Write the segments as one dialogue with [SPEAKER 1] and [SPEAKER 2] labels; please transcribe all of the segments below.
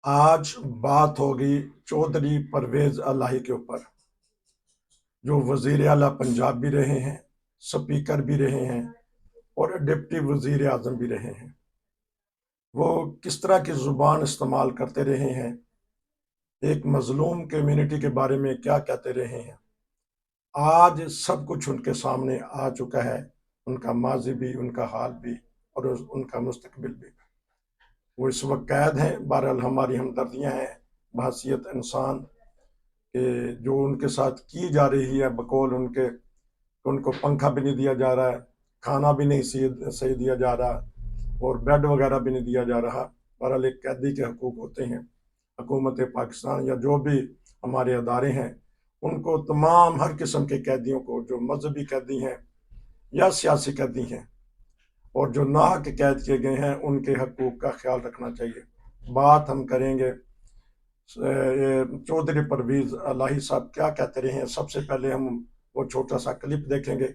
[SPEAKER 1] آج بات ہوگی چودھری پرویز الہی کے اوپر، جو وزیر اعلیٰ پنجاب بھی رہے ہیں، سپیکر بھی رہے ہیں اور ڈپٹی وزیر اعظم بھی رہے ہیں۔ وہ کس طرح کی زبان استعمال کرتے رہے ہیں، ایک مظلوم کمیونٹی کے بارے میں کیا کہتے رہے ہیں، آج سب کچھ ان کے سامنے آ چکا ہے، ان کا ماضی بھی، ان کا حال بھی اور ان کا مستقبل بھی۔ وہ اس وقت قید ہیں، بہرحال ہماری ہمدردیاں ہیں بحیثیت انسان کہ جو ان کے ساتھ کی جا رہی ہے، بقول ان کو پنکھا بھی نہیں دیا جا رہا ہے، کھانا بھی نہیں صحیح دیا جا رہا اور بیڈ وغیرہ بھی نہیں دیا جا رہا۔ بہرحال ایک قیدی کے حقوق ہوتے ہیں۔ حکومت پاکستان یا جو بھی ہمارے ادارے ہیں ان کو تمام ہر قسم کے قیدیوں کو، جو مذہبی قیدی ہیں یا سیاسی قیدی ہیں اور جو ناحق قید کیے گئے ہیں، ان کے حقوق کا خیال رکھنا چاہیے۔ بات ہم کریں گے چودھری پرویز الہی صاحب کیا کہتے رہے ہیں۔ سب سے پہلے ہم وہ چھوٹا سا کلپ دیکھیں گے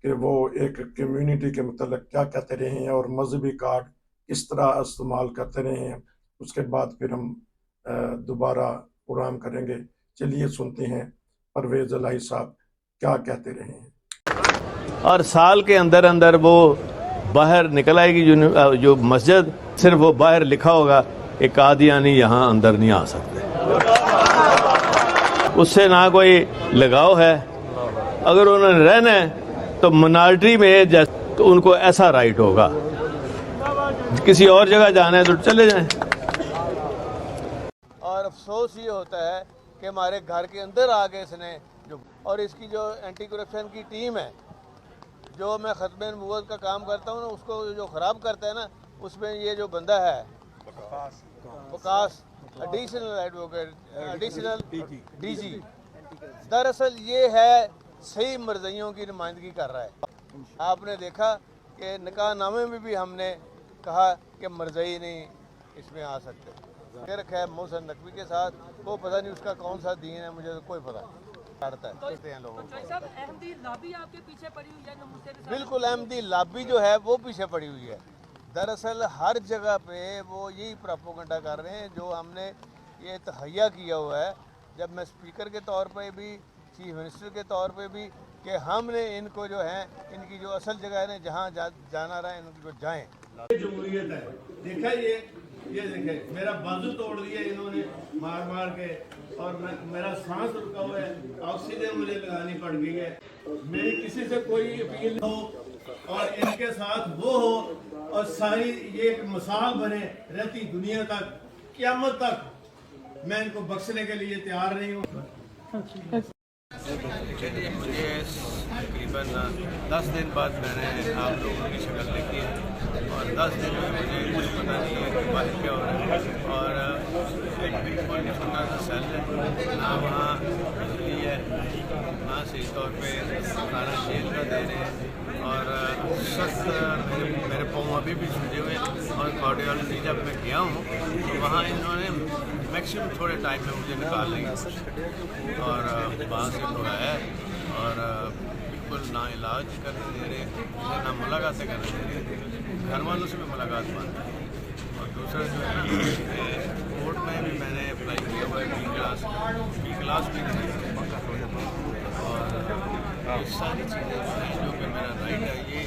[SPEAKER 1] کہ وہ ایک کمیونٹی کے متعلق کیا کہتے رہے ہیں اور مذہبی کارڈ کس طرح استعمال کرتے رہے ہیں۔ اس کے بعد پھر ہم دوبارہ پروگرام کریں گے۔ چلیے سنتے ہیں پرویز الہی صاحب کیا کہتے رہے ہیں۔
[SPEAKER 2] اور سال کے اندر اندر وہ باہر نکل آئے گی جو مسجد، صرف وہ باہر لکھا ہوگا کہ قادیانی یہاں اندر نہیں آ سکتے۔ اس سے نہ کوئی لگاؤ ہے۔ اگر انہوں نے رہنا ہے تو منارٹی میں تو ان کو ایسا رائٹ ہوگا، کسی اور جگہ جانا ہے تو چلے جائیں۔ اور افسوس یہ ہوتا ہے کہ ہمارے گھر کے اندر آ کے اس نے اور اس کی جو اینٹی کرپشن کی ٹیم ہے، جو میں ختم نبوت کا کام کرتا ہوں نا، اس کو جو خراب کرتا ہے نا، اس میں یہ جو بندہ ہے وقاص ایڈیشنل ڈی جی، دراصل یہ ہے صحیح مرضیوں کی نمائندگی کر رہا ہے۔ آپ نے دیکھا کہ نکاح نامے میں بھی ہم نے کہا کہ مرضی نہیں اس میں آ سکتے۔ شرک ہے محسن نقوی کے ساتھ، وہ پتہ نہیں اس کا کون سا دین ہے، مجھے کوئی پتہ نہیں۔ بالکل احمدی لابی جو ہے وہ پیچھے پڑی ہوئی ہے۔ دراصل ہر جگہ پہ وہ یہی پروپیگنڈا کر رہے ہیں جو ہم نے یہ تہیا کیا ہوا ہے، جب میں اسپیکر کے طور پہ بھی، چیف منسٹر کے طور پہ بھی، کہ ہم نے ان کو جو ہے ان کی جو اصل جگہ ہے جہاں جانا رہا ہے ان کو جائیں۔ جمہوریت ہے، دیکھا یہ دیکھیں میرا بازو توڑ دیا انہوں نے مار کے، اور میرا سانس رکا ہوا ہے، آکسیجن مجھے لگانی پڑ گئی ہے۔ میری کسی سے کوئی اپیل ہو اور ان کے ساتھ وہ ہو اور ساری یہ ایک مثال بنے رہتی دنیا تک، قیامت تک، میں ان کو بخشنے کے لیے تیار نہیں ہوں۔ چلیے، مجھے تقریباً 10 دن بعد میں نے آپ لوگوں کی شکل دیکھی ہے، اور 10 دن میں مجھے کچھ پتہ نہیں ہے کہ باہر کیا ہو رہا ہے، اور ایک بالکل چھوٹا سا سیل ہے، نہ وہاں بجلی ہے، نہ صحیح طور پہ کھانا شیل کا دے رہے ہیں، اور سخت میرے پاؤں ابھی بھی چھوٹے ہوئے ہیں، اور کارڈیالوجی جب میں گیا ہوں تو وہاں انہوں نے میکسیمم تھوڑے ٹائم میں مجھے نکالنے کی کوشش کی اور وہاں سے اٹھایا ہے، اور بالکل نہ علاج کرنے دے رہے، نہ ملاقاتیں کرنے دے رہے، گھر والوں سے بھی ملاقات بند ہے۔ اور دوسرا جو ہے کورٹ میں بھی میں نے اپلائی کیا ہوا ہے بی کلاس بھی نہیں، اور یہ ساری چیزیں جو ہیں جو کہ میرا رائٹ ہے یہ۔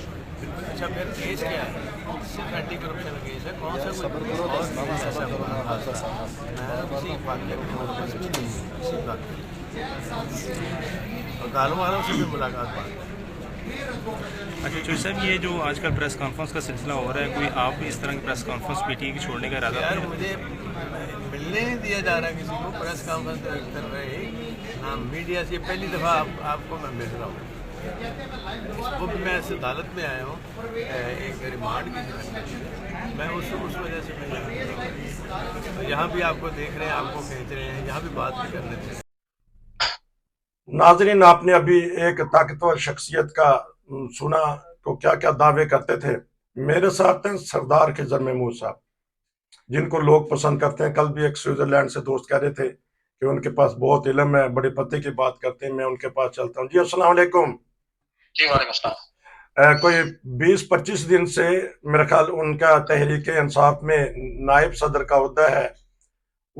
[SPEAKER 2] اچھا پھر کیس کیا ہے؟ صرف اینٹی کرپشن کیس ہے، کون سا کوئی اور ایسا میں کسی واقعہ کسی بات اور داروں والوں سے بھی ملاقات بات۔
[SPEAKER 3] اچھا چوہدری صاحب، یہ جو آج کل پریس کانفرنس کا سلسلہ ہو رہا ہے، کوئی آپ بھی اس طرح کی press conference P T A کی چھوڑنے کا ارادہ ہے؟
[SPEAKER 2] مجھے ملنے نہیں دیا جا رہا کسی کو، پریس کانفرنس کر رہے نہ میڈیا سے، پہلی دفعہ آپ کو میں مل رہا ہوں، وہ بھی میں اس عدالت میں آیا ہوں ایک ریمانڈ کی، میں اس وجہ سے میں یہاں بھی آپ کو دیکھ رہے ہیں، آپ کو کھینچ رہے ہیں، یہاں بھی بات بھی کرنے تھے۔
[SPEAKER 1] ناظرین، آپ نے ابھی ایک طاقتور شخصیت کا سنا تو کیا کیا دعوے کرتے تھے۔ میرے ساتھ ہیں سردار خضر محمود صاحب، جن کو لوگ پسند کرتے ہیں۔ کل بھی ایک سوئٹزرلینڈ سے دوست کہہ رہے تھے کہ ان کے پاس بہت علم ہے، بڑے پتے کی بات کرتے ہیں، میں ان کے پاس چلتا ہوں۔ جی السلام علیکم۔
[SPEAKER 4] جی وعلیکم السلام۔
[SPEAKER 1] کوئی 20-25 دن سے میرا خیال ان کا تحریک انصاف میں نائب صدر کا عہدہ ہے،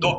[SPEAKER 4] 2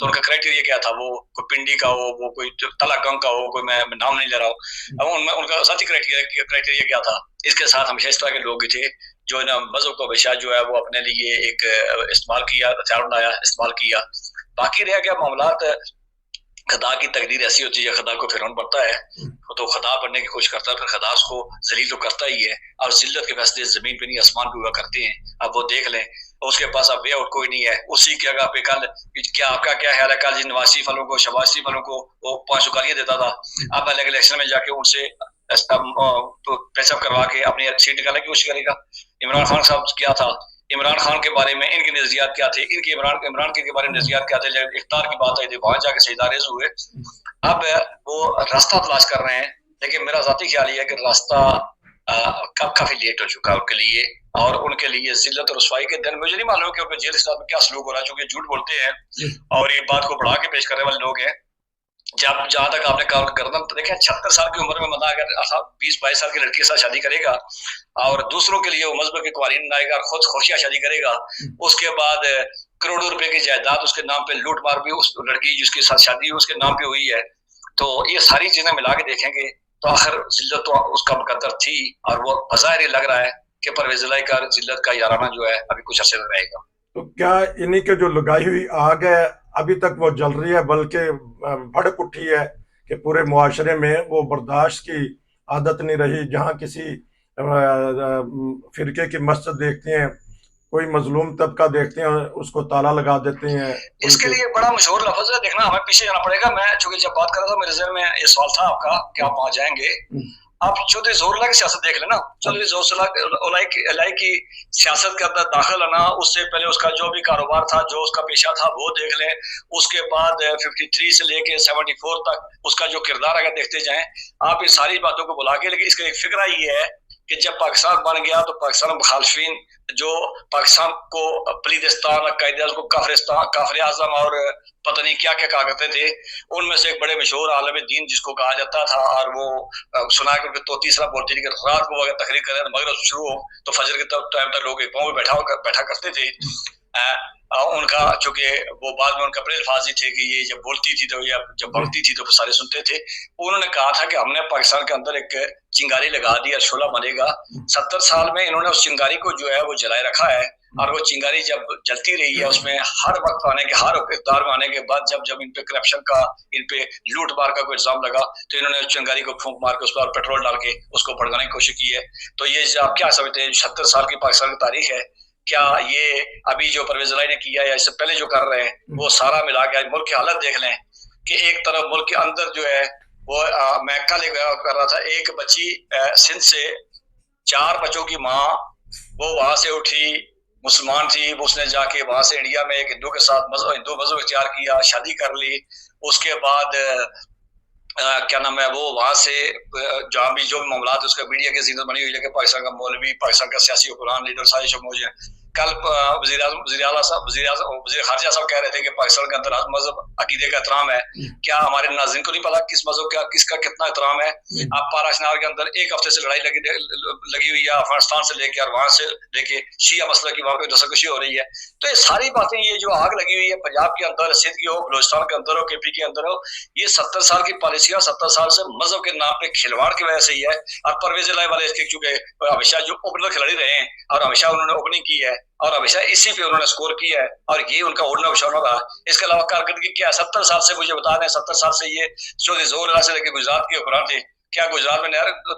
[SPEAKER 4] تو ان کا کرائٹیریا کیا تھا, وہ کوئی پنڈی کا ہو, وہ کوئی تلا گنگ کا ہو, کوئی میں نام نہیں لے رہا ہوں, اب ان کا ذاتی کرائٹیریا کیا تھا. اس کے ساتھ ہمیشہ اس طرح کے لوگ تھے جو نا مذہب کو ہمیشہ جو ہے وہ اپنے لیے ایک استعمال کیا, ہتھیار بنایا, استعمال کیا. باقی رہ گیا معاملات, خدا کی تقدیر ایسی ہوتی ہے, خدا کو فرعون بنتا ہے تو خدا بننے کی کوشش کرتا ہے, پھر خدا اس کو ذلیل تو کرتا ہی ہے, اور ذلت کے فیصلے زمین پہ نہیں آسمان پہ ہوا کرتے ہیں. اب وہ دیکھ لیں, اس کے پاس اب وے آؤٹ کوئی نہیں ہے. اسی کی جگہ پہ کل کیا آپ کا کیا خیال ہے, کل نواز شریف والوں کو, شہباز شریف والوں کو وہ 500 گالیاں دیتا تھا, اب الیکشن میں جا کے ان سے پیچ اپ کروا کے اپنی سیٹ نکالنے کی کوشش کرے گا. عمران خان صاحب کیا تھا, عمران خان کے بارے میں ان کے نظریات کیا تھے, ان کے عمران کے بارے میں نظریات کیا تھے, جب اقتدار کی بات آئی تھی وہاں جا کے سجدہ ہوئے. اب وہ راستہ تلاش کر رہے ہیں, لیکن میرا ذاتی خیال یہ ہے کہ راستہ کافی لیٹ ہو چکا ہے ان کے لیے, اور ان کے لیے ذلت اور رسوائی کے دن. مجھے نہیں معلوم کہ ان کے جیل میں کیا سلوک ہو رہا ہے, چونکہ جھوٹ بولتے ہیں اور یہ بات کو بڑھا کے پیش کرنے والے لوگ ہیں. جب جہاں تک آپ نے کہا گردن, دیکھیں 76 سال کی عمر میں بندہ اگر 20-22 سال کی لڑکی کے ساتھ شادی کرے گا اور دوسروں کے لیے وہ مذہب کے قوانین بنائے گا اور خود خوشیاں شادی کرے گا, اس کے بعد کروڑوں روپے کی جائیداد اس کے نام پہ لوٹ مار بھی اس لڑکی جس کے ساتھ شادی اس کے نام پہ ہوئی ہے. تو یہ ساری چیزیں ملا کے دیکھیں گے تو آخر ذلت تو اس کا مقدر تھی, اور وہ بظاہر لگ رہا ہے کہ پرویز الہی کا ذلت کا یارانہ جو ہے ابھی کچھ عرصے تک رہے گا.
[SPEAKER 1] تو کیا انہی کے جو لگائی ہوئی آگ ہے ابھی تک وہ جل رہی ہے, بلکہ بھڑک اٹھی ہے کہ پورے معاشرے میں وہ برداشت کی عادت نہیں رہی, جہاں کسی فرقے کی مسجد دیکھتے ہیں, کوئی مظلوم طبقہ دیکھتے ہیں, اس کو تالا لگا دیتے ہیں.
[SPEAKER 4] اس کے لیے بڑا مشہور لفظ ہے, دیکھنا ہمیں پیچھے جانا پڑے گا. میں چونکہ جب بات کر رہا تھا میرے ذہن میں یہ سوال تھا آپ کا کہ آپ وہاں جائیں گے. آپ چودھری ظہور اللہ کی سیاست دیکھ لینا, چودھری ظہور اللہ کی سیاست کے اندر داخل آنا, اس سے پہلے اس کا جو بھی کاروبار تھا, جو اس کا پیشہ تھا وہ دیکھ لیں. اس کے بعد 53 سے لے کے 74 تک اس کا جو کردار اگر دیکھتے جائیں آپ ان ساری باتوں کو بلا کے. لیکن اس کا ایک فکرہ یہ ہے کہ جب پاکستان بن گیا تو پاکستان مخالفین جو پاکستان کو پلیدستان, قائد کو کافر اعظم اور پتہ نہیں کیا کیا کہا کرتے تھے, ان میں سے ایک بڑے مشہور عالم دین جس کو کہا جاتا تھا, اور وہ سنا کہ تو تیسرا بولتی تھی کہ رات کو اگر تقریر کریں مغرب شروع ہو تو فجر کے ٹائم تک لوگ ایک پاؤں میں بیٹھا کرتے تھے. ان کا چونکہ وہ بعد میں ان کا بڑے الفاظ ہی تھے کہ یہ جب بولتی تھی تو یا جب بولتی تھی تو سارے سنتے تھے. انہوں نے کہا تھا کہ ہم نے پاکستان کے اندر ایک چنگاری لگا دی اور شعلہ بنے گا. 70 سال میں انہوں نے اس چنگاری کو جو ہے وہ جلائے رکھا ہے, اور وہ چنگاری جب جلتی رہی ہے اس میں ہر وقت آنے کے, ہر اقتدار میں آنے کے بعد جب ان پہ کرپشن کا, ان پہ لوٹ مار کا کوئی الزام لگا تو انہوں نے اس چنگاری کو پھونک مار کے اس پر پیٹرول ڈال کے اس کو بھڑکانے کی کوشش کی ہے. تو یہ آپ کیا سمجھتے ہیں 76 سال کی پاکستان کی تاریخ ہے, کیا یہ ابھی جو پرویز الہی نے کیا یا اس سے پہلے جو کر رہے ہیں وہ سارا ملا کے ملک کی حالت دیکھ لیں کہ ایک طرف ملک کے اندر جو ہے وہ میں کل کر رہا تھا, ایک بچی سندھ سے 4 بچوں کی ماں, وہ وہاں سے اٹھی, مسلمان تھی, اس نے جا کے وہاں سے انڈیا میں ایک ہندو کے ساتھ ہندو مذہب اختیار کیا, شادی کر لی. اس کے بعد کیا نام ہے وہ وہاں سے جہاں بھی جو معاملات اس کا میڈیا کی زینت بنی ہوئی ہے کہ پاکستان کا مولوی, پاکستان کا سیاسی حکمران, لیڈر سارے شب موجود ہیں. کل وزیر خارجہ صاحب کہہ رہے تھے کہ پاکستان کے اندر مذہب عقیدے کا احترام ہے. کیا ہمارے ناظرین کو نہیں پتا کس مذہب کا کس کا کتنا احترام ہے؟ اب پاراچنار کے اندر ایک ہفتے سے لڑائی لگی ہوئی ہے افغانستان سے لے کے اور وہاں سے لے کے شیعہ مسئلہ کی وہاں پہ رسکشی ہو رہی ہے. تو یہ ساری باتیں, یہ جو آگ لگی ہوئی ہے پنجاب کے اندر, سندھ کی ہو, بلوچستان کے اندر ہو, کے پی کے اندر ہو, یہ 70 سال کی پالیسیاں 70 سال سے مذہب کے نام پہ کھلواڑ کی وجہ سے ہی ہے. اور پرویز الہی والے چونکہ ہمیشہ جو اوپنر کھلاڑی رہے ہیں اور ہمیشہ انہوں نے اوپننگ کی ہے اور ہمیشہ اسی پہ انہوں نے سکور کیا ہے, اور یہ ان کا اڑنا بچھونا رہا. اس کے علاوہ کارکردگی کیا ہے 70 سال سے, مجھے بتا دیں 70 سال سے یہ چودھری ظہور اللہ سے لے کے گجرات کے حکمران تھے. کیا گجرات میں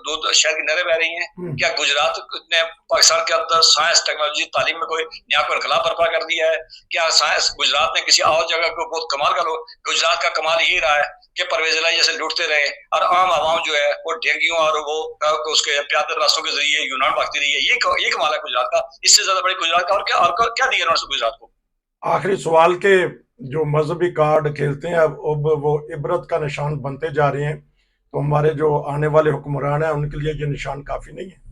[SPEAKER 4] دودھ شہر کی نہریں بہ رہی ہیں؟ کیا گجرات نے پاکستان کے اندر سائنس, ٹیکنالوجی, تعلیم میں کوئی نیا کو انقلاب برپا کر دیا ہے؟ کیا سائنس گجرات نے کسی اور جگہ کو بہت کمال کا گجرات کا کمال یہی رہا ہے کہ پرویز الہی جیسے لوٹتے رہے اور عام عوام جو ہے وہ ڈینگیوں اور وہ اس کے پیادل راستوں کے ذریعے یونان بھاگتی رہی ہے. یہ کمال ہے گجرات کا. اس سے زیادہ بڑی گجرات کا اور کیا دیا انہوں نے گجرات کو؟
[SPEAKER 1] آخری سوال کے جو مذہبی کارڈ کھیلتے ہیں اب وہ عبرت کا نشان بنتے جا رہے ہیں, تو ہمارے جو آنے والے حکمران ہیں ان کے لیے یہ نشان کافی نہیں ہے.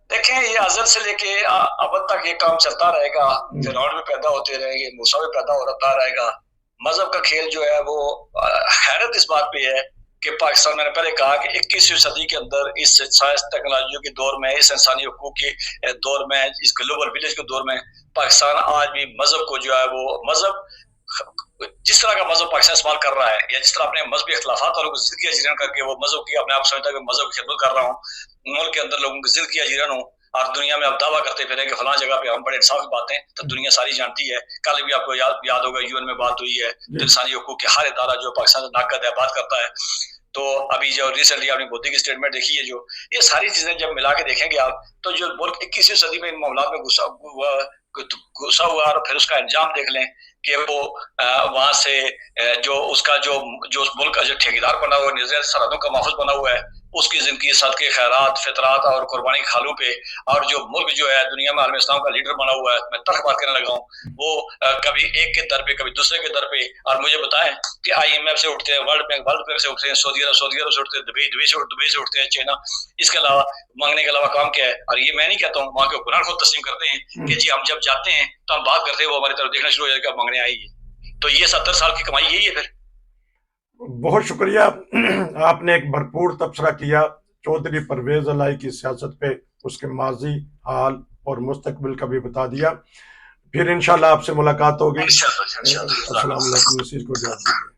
[SPEAKER 4] دیکھیں یہ ازل سے لے کے اب تک یہ کام چلتا رہے گا, فرعون بھی پیدا ہوتے رہیں گے, موسیٰ بھی پیدا ہوتا رہے گا. مذہب کا کھیل جو ہے وہ حیرت اس بات پہ ہے کہ پاکستان، میں نے پہلے کہا کہ 21ویں صدی کے اندر اس سائنس ٹیکنالوجی کے دور میں، اس انسانی حقوق کے دور میں، اس گلوبل ولیج کے دور میں پاکستان آج بھی مذہب کو جو ہے وہ مذہب، جس طرح کا مذہب پاکستان استعمال کر رہا ہے، یا جس طرح اپنے مذہبی اختلافات والوں کو زندگی اجیرن کر کے وہ مذہب کی اپنے آپ سمجھتا ہے کہ مذہب کی خدمت کر رہا ہوں، ملک کے اندر لوگوں کی زندگی اجیرن ہوں، اور دنیا میں اب دعویٰ کرتے پھریں کہ فلاں جگہ پہ ہم بڑے انصاف کی باتیں، تو دنیا ساری جانتی ہے۔ کل بھی آپ کو یاد ہوگا UN میں بات ہوئی ہے، انسانی حقوق کے ہر ادارہ جو پاکستان سے ناقد ہے، بات کرتا ہے۔ تو ابھی جو ریسنٹلی آپ نے مودی کی اسٹیٹمنٹ دیکھی ہے، جو یہ ساری چیزیں جب ملا کے دیکھیں گے آپ، تو جو ملک 21ویں صدی میں ان معاملات میں گھسا ہوا، اور پھر اس کا انجام دیکھ لیں کہ وہ وہاں سے جو اس کا جو ملک کا جو ٹھیکیدار بنا ہوا ہے، سرحدوں کا محافظ بنا ہوا ہے، اس کی زندگی صدقے خیرات، فطرات اور قربانی کے کھالوں پہ، اور جو ملک جو ہے دنیا میں عالم اسلام کا لیڈر بنا ہوا ہے، میں تلخ بات کرنے لگا ہوں، وہ کبھی ایک کے در پہ کبھی دوسرے کے در پہ، اور مجھے بتائیں کہ IMF سے اٹھتے ہیں، ورلڈ بینک سے اٹھتے ہیں، سعودی عرب سے اٹھتے ہیں، دبئی سے اٹھتے ہیں، چائنا، اس کے علاوہ مانگنے کے علاوہ کام کیا ہے؟ اور یہ میں نہیں کہتا ہوں، وہاں کے حکمران خود تسلیم کرتے ہیں کہ جی ہم جب جاتے ہیں تو ہم بات کرتے ہیں، وہ ہماری طرف دیکھنا شروع ہو جائے کہ اب مانگنے آئے گی۔ تو یہ 70 سال کی کمائی یہی ہے پھر۔
[SPEAKER 1] بہت شکریہ، آپ نے ایک بھرپور تبصرہ کیا چودھری پرویز الہی کی سیاست پہ، اس کے ماضی، حال اور مستقبل کا بھی بتا دیا۔ پھر انشاءاللہ آپ سے ملاقات ہوگی۔ السلام علیکم۔